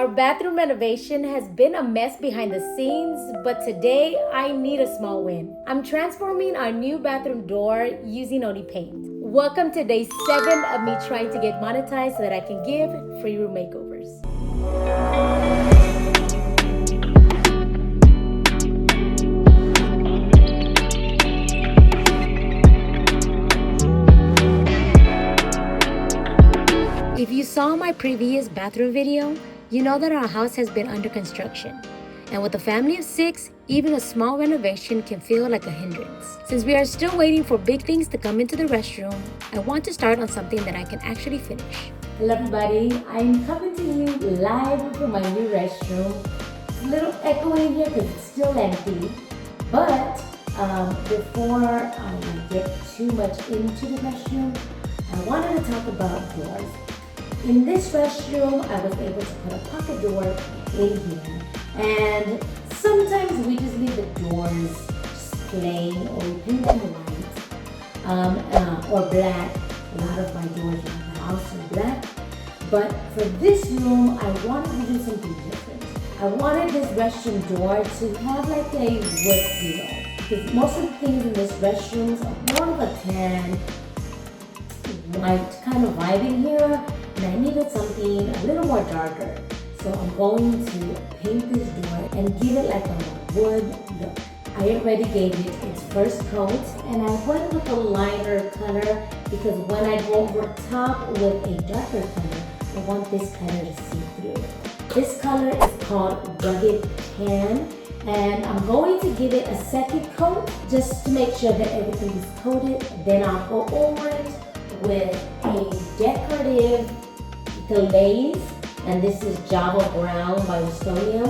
Our bathroom renovation has been a mess behind the scenes, but today I need a small win. I'm transforming our new bathroom door using only paint. Welcome to day 7 of me trying to get monetized so that I can give free room makeovers. If you saw my previous bathroom video, you know that our house has been under construction. And with a family of 6, even a small renovation can feel like a hindrance. Since we are still waiting for big things to come into the restroom, I want to start on something that I can actually finish. Hello everybody, I'm coming to you live from my new restroom. It's a little echoey here because it's still empty. But before I get too much into the restroom, I wanted to talk about doors. In this restroom, I was able to put a pocket door in here. And sometimes we just leave the doors just plain, or we paint them white or black. A lot of my doors in the house are black. But for this room, I wanted to do something different. I wanted this restroom door to have like a wood feel. Because most of the things in this restroom are more of a tan, white kind of vibe in here. And I needed something a little more darker. So I'm going to paint this door and give it like a wood look. I already gave it its first coat, and I went with a lighter color because when I go over top with a darker color, I want this color to see through. This color is called Rugged Tan, and I'm going to give it a second coat just to make sure that everything is coated. Then I'll go over it with a decorative glaze, and this is Java Brown by Wisteria,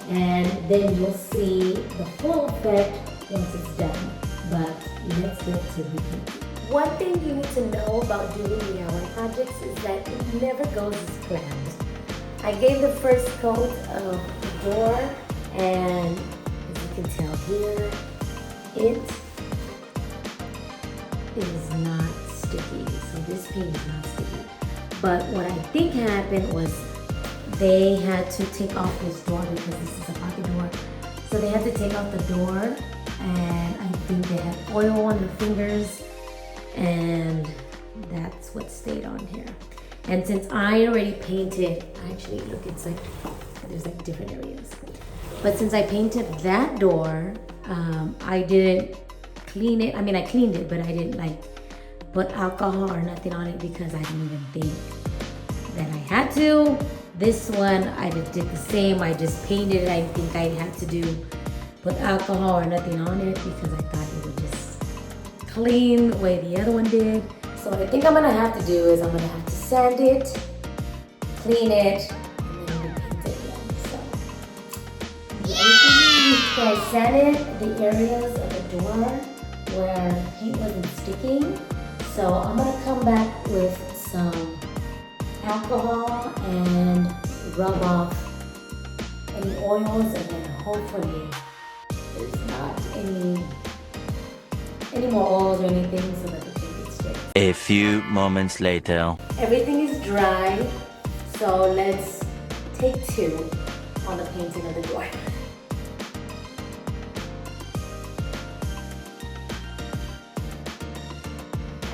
and then you'll see the full effect once it's done. But let's get to the painting. One thing you need to know about doing DIY projects is that it never goes as planned. I gave the first coat of the door, and as you can tell here, it is not sticky. So this paint is not sticky. But what I think happened was they had to take off this door because this is a pocket door. So they had to take off the door, and I think they had oil on their fingers, and that's what stayed on here. And since I already painted, actually look, it's like, there's like different areas. But since I painted that door, I didn't clean it. I mean, I cleaned it, but I didn't like put alcohol or nothing on it because I didn't even think that I had to. This one, I just did the same. I just painted it. I didn't think I had to put alcohol or nothing on it because I thought it would just clean the way the other one did. So what I think I'm gonna have to do is I'm gonna have to sand it, clean it, and then repaint it again. So I sanded the areas of the door where paint wasn't sticking. So I'm gonna come back with some alcohol and rub off any oils, and then hopefully there's not any more oils or anything so that the paint can stick. A few moments later. Everything is dry, so let's take 2 on the painting of the door.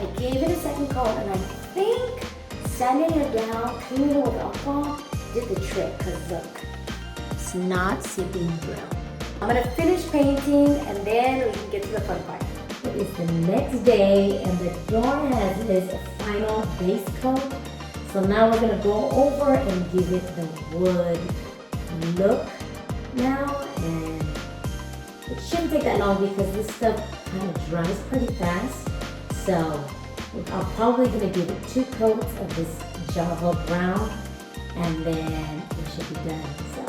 I gave it a second coat, and I think sanding it down, cleaning it with alcohol did the trick, because look, it's not seeping through. I'm gonna finish painting, and then we can get to the fun part. It is the next day, and the door has its final base coat. So now we're gonna go over and give it the wood look now, and it shouldn't take that long because this stuff kind of dries pretty fast. So I'm probably gonna give it 2 coats of this Java Brown, and then we should be done. So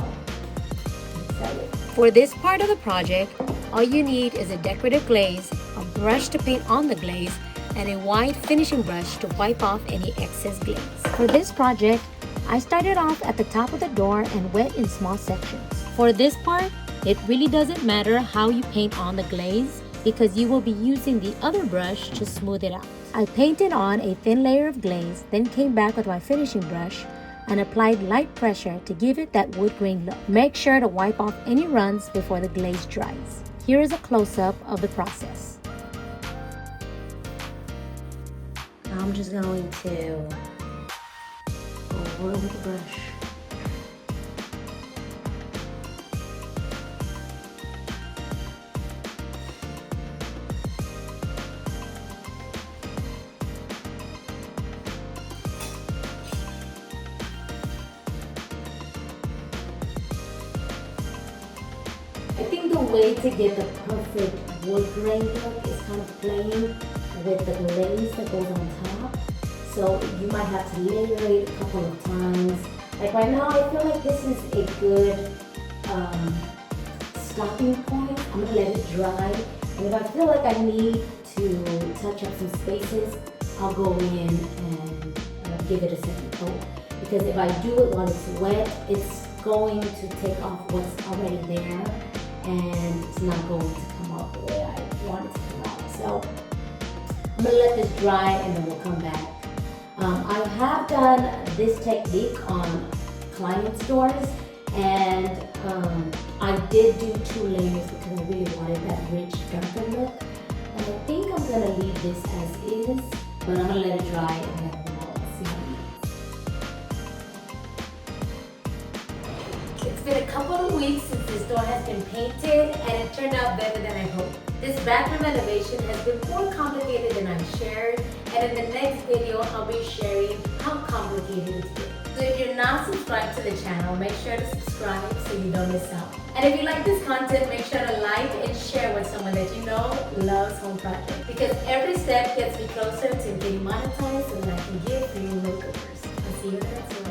I'm excited. For this part of the project, all you need is a decorative glaze, a brush to paint on the glaze, and a wide finishing brush to wipe off any excess glaze. For this project, I started off at the top of the door and went in small sections. For this part, it really doesn't matter how you paint on the glaze because you will be using the other brush to smooth it out. I painted on a thin layer of glaze, then came back with my finishing brush, and applied light pressure to give it that wood grain look. Make sure to wipe off any runs before the glaze dries. Here is a close-up of the process. Now I'm just going to go over with the brush. I think the way to get the perfect wood grain look is kind of playing with the glaze that goes on top. So you might have to layer it a couple of times. Like right now, I feel like this is a good stopping point. I'm gonna let it dry. And if I feel like I need to touch up some spaces, I'll go in and give it a second coat. Because if I do it while it's wet, it's going to take off what's already there, and it's not going to come out the way I want it to come out. So I'm gonna let this dry and then we'll come back. I have done this technique on client stores, and I did do 2 layers because I really wanted that rich, darker look. And I think I'm gonna leave this as is, but I'm gonna let it dry and then we'll see how it looks. It's been a couple of weeks since this door has been painted, and it turned out better than I hoped. This bathroom renovation has been more complicated than I shared, and in the next video I'll be sharing how complicated it's been. So if you're not subscribed to the channel, make sure to subscribe so you don't miss out. And if you like this content, make sure to like and share with someone that you know loves home projects. Because every step gets me closer to getting monetized so that I can give free makeovers. I'll see you in the next one.